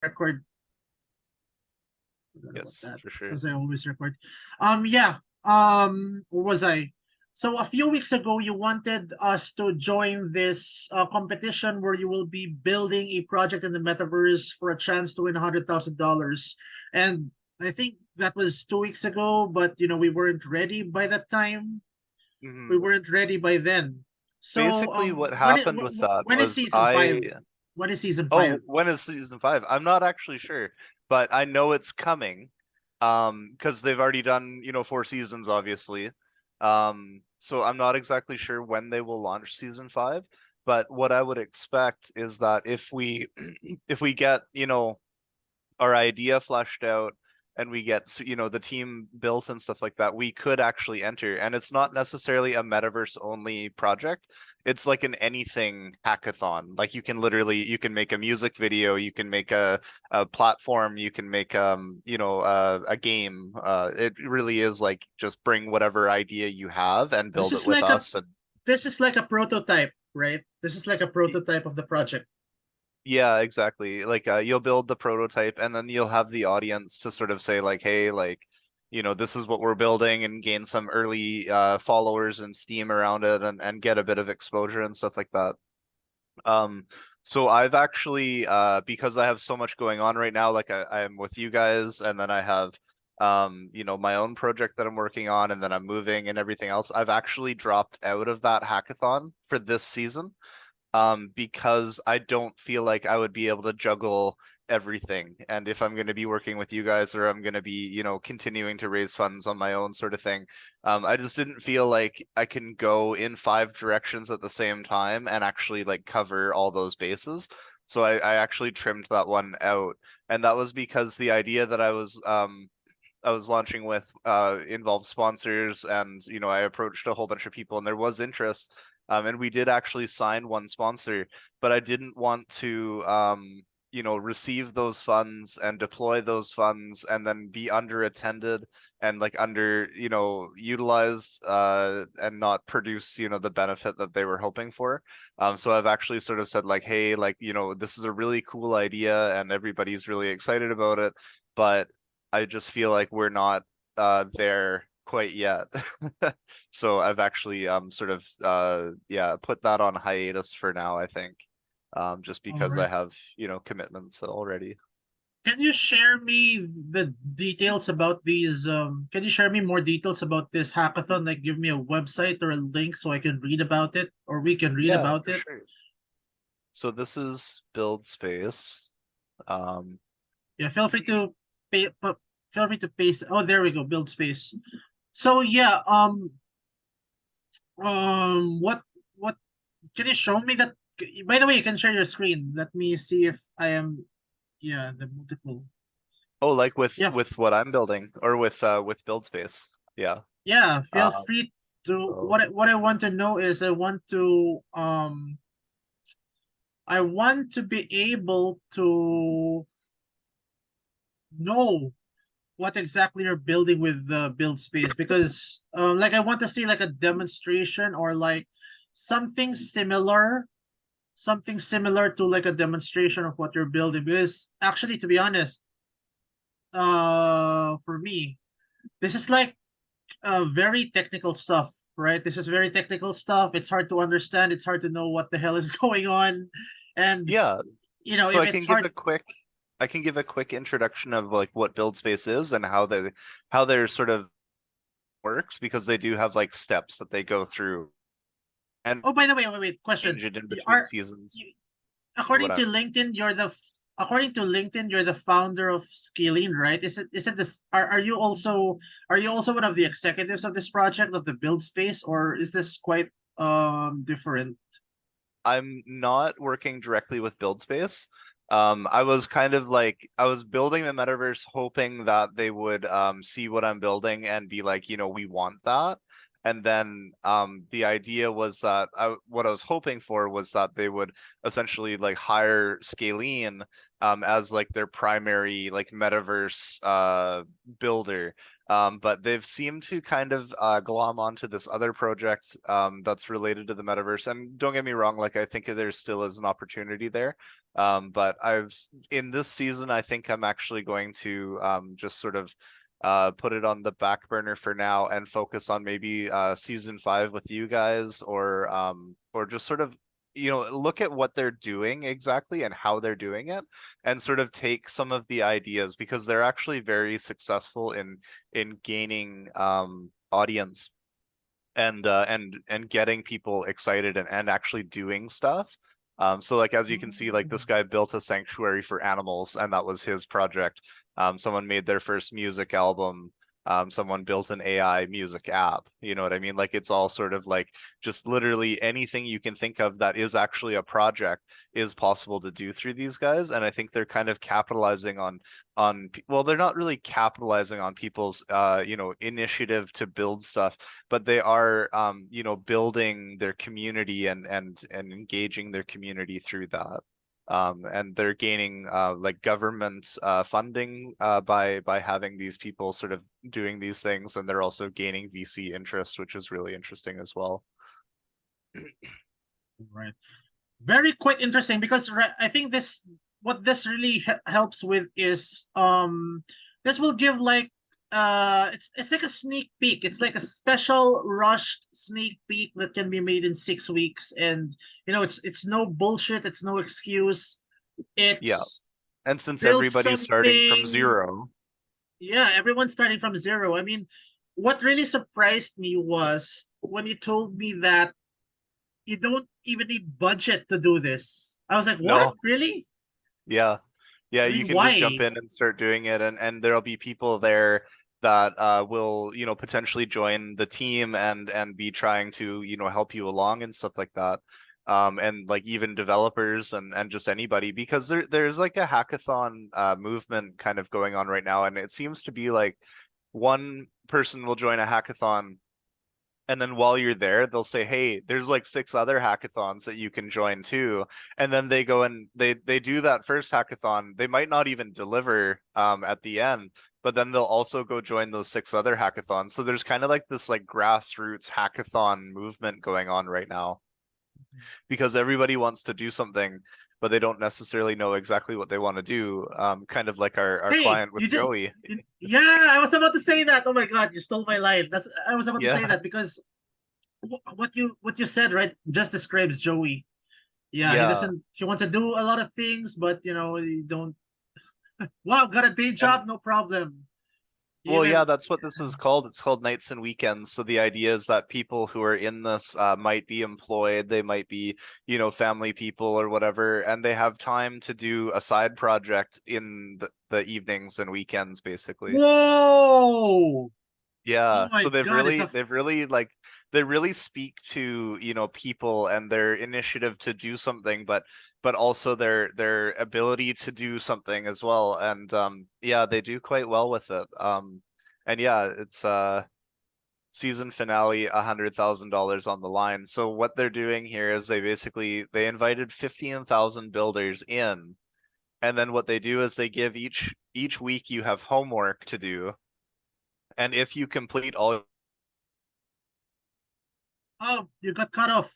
record. Forgot about Yes, that for sure. because I always record. Yeah. Where was I? So a few weeks ago, you wanted us to join this competition where you will be building a project in the metaverse for a chance to win $100,000. And I think that was 2 weeks ago, but we weren't ready by that time. We Hmm. weren't ready by then. So Basically, what when it happened with that when is was season five? What is season oh, five? when is season 5? I'm not actually sure, but I know it's coming. Because they've already done, 4 seasons, obviously. So I'm not exactly sure when they will launch season 5, but what I would expect is that if we if we get, our idea fleshed out and we get the team built and stuff like that, we could actually enter. And it's not necessarily a metaverse only project. It's like an anything hackathon. Like you can make a music video, you can make a platform, you can make a game. It really is like just bring whatever idea you have and This build it is with like a us. And this is like a prototype, right? This is like a prototype of the project. yeah, exactly. Like you'll build the prototype and then you'll have the audience to sort of say like, hey, like, this is what we're building and gain some early followers and steam around it and get a bit of exposure and stuff like that. Um, so I've actually because I have so much going on right now, like I'm with you guys and then I have my own project that I'm working on and then I'm moving and everything else. I've actually dropped out of that hackathon for this season because I don't feel like I would be able to juggle everything. And if I'm going to be working with you guys or I'm going to be, continuing to raise funds on my own sort of thing, I just didn't feel like I can go in 5 directions at the same time and actually like cover all those bases. So I actually trimmed that one out. And that was because the idea that I was launching with involved sponsors and I approached a whole bunch of people and there was interest and we did actually sign one sponsor, but I didn't want to receive those funds and deploy those funds and then be underattended and like under utilized and not produce the benefit that they were hoping for. So I've actually sort of said like, hey, like this is a really cool idea and everybody's really excited about it, but I just feel like we're not there quite yet. So I've actually sort of yeah, put that on hiatus for now, I think. Just All because I right. have, commitments already. Can you share me the details about these? Can you share me more details about this hackathon? Like, give me a website or a link so I can read about it, or we can read Yeah, about for it. sure. So this is Build Space. Um Yeah, feel free to feel free to paste. Oh, there we go. Build space. So yeah, what can you show me that? By the way, you can share your screen. Let me see if I am. Yeah, the multiple. oh, like with Yeah, what I'm building or with Build Space. Yeah. yeah. Feel Um free to. so What I want to know is I want to be able to know what exactly you're building with the build space because like I want to see like a demonstration or like something similar something similar to like a demonstration of what you're building because actually to be honest for me this is like very technical stuff, right? This is very technical stuff. It's hard to understand, it's hard to know what the hell is going on, and yeah, so if it's hard. I can give a quick introduction of like what Build Space is and how they're sort of works because they do have like steps that they go through and Oh, by the way, wait, question. change it in You between are seasons. you, What according to LinkedIn, you're the founder of Scaling, right? Is it this are you also one of the executives of this project of the build space, or is this quite different? I'm not working directly with Build Space. I was kind of like I was building the metaverse hoping that they would see what I'm building and be like, we want that. And then the idea was that what I was hoping for was that they would essentially like hire Scalene as like their primary like metaverse builder. But they've seemed to kind of glom onto this other project that's related to the metaverse. And don't get me wrong, like I think there still is an opportunity there. But in this season, I think I'm actually going to just sort of put it on the back burner for now and focus on maybe season 5 with you guys, or just sort of look at what they're doing exactly and how they're doing it, and sort of take some of the ideas, because they're actually very successful in gaining audience and getting people excited and actually doing stuff. So like as you can see, like this guy built a sanctuary for animals, and that was his project. Someone made their first music album. Someone built an AI music app. You know what I mean? Like it's all sort of like just literally anything you can think of that is actually a project is possible to do through these guys. And I think they're kind of capitalizing on well, they're not really capitalizing on people's initiative to build stuff, but they are building their community and engaging their community through that. And they're gaining like government funding by having these people sort of doing these things, and they're also gaining VC interest, which is really interesting as well. Right. Very quite interesting because I think what this really helps with is this will give like it's like a sneak peek. It's like a special rushed sneak peek that can be made in 6 weeks, and it's no bullshit. It's no excuse. Yeah, It's and since build everybody's starting from something. zero. Yeah, everyone's starting from zero. I mean, what really surprised me was when you told me that you don't even need budget to do this. I was like, what? No. Really? Yeah. Yeah, I you mean, can just jump why? in and start doing it, and there'll be people there that will, potentially join the team and be trying to, help you along and stuff like that. And like even developers and just anybody, because there's like a hackathon movement kind of going on right now, and it seems to be like one person will join a hackathon, and then while you're there they'll say, hey, there's like 6 other hackathons that you can join too. And then they go and they do that first hackathon, they might not even deliver at the end, but then they'll also go join those 6 other hackathons. So there's kind of like this like grassroots hackathon movement going on right now, because everybody wants to do something, but they don't necessarily know exactly what they want to do, kind of like our Hey, client with Joey. yeah, I was about to say that. Oh my God, you stole my line. I was about to say Yeah. that because what you said, right, just describes Joey. Yeah, Yeah. he wants to do a lot of things, but he don't. Wow, got a day And job, no problem. well, Even yeah, that's what this is called. It's called Nights and Weekends. So the idea is that people who are in this might be employed, they might be, family people or whatever, and they have time to do a side project in the evenings and weekends, basically. whoa. Oh Yeah, my so God, they've really like they really speak to, people and their initiative to do something, but also their ability to do something as well. And yeah, they do quite well with it. And yeah, it's season finale, $100,000 on the line. So what they're doing here is they invited 15,000 builders in, and then what they do is they give each week you have homework to do, and if you complete all. Oh, you got cut off.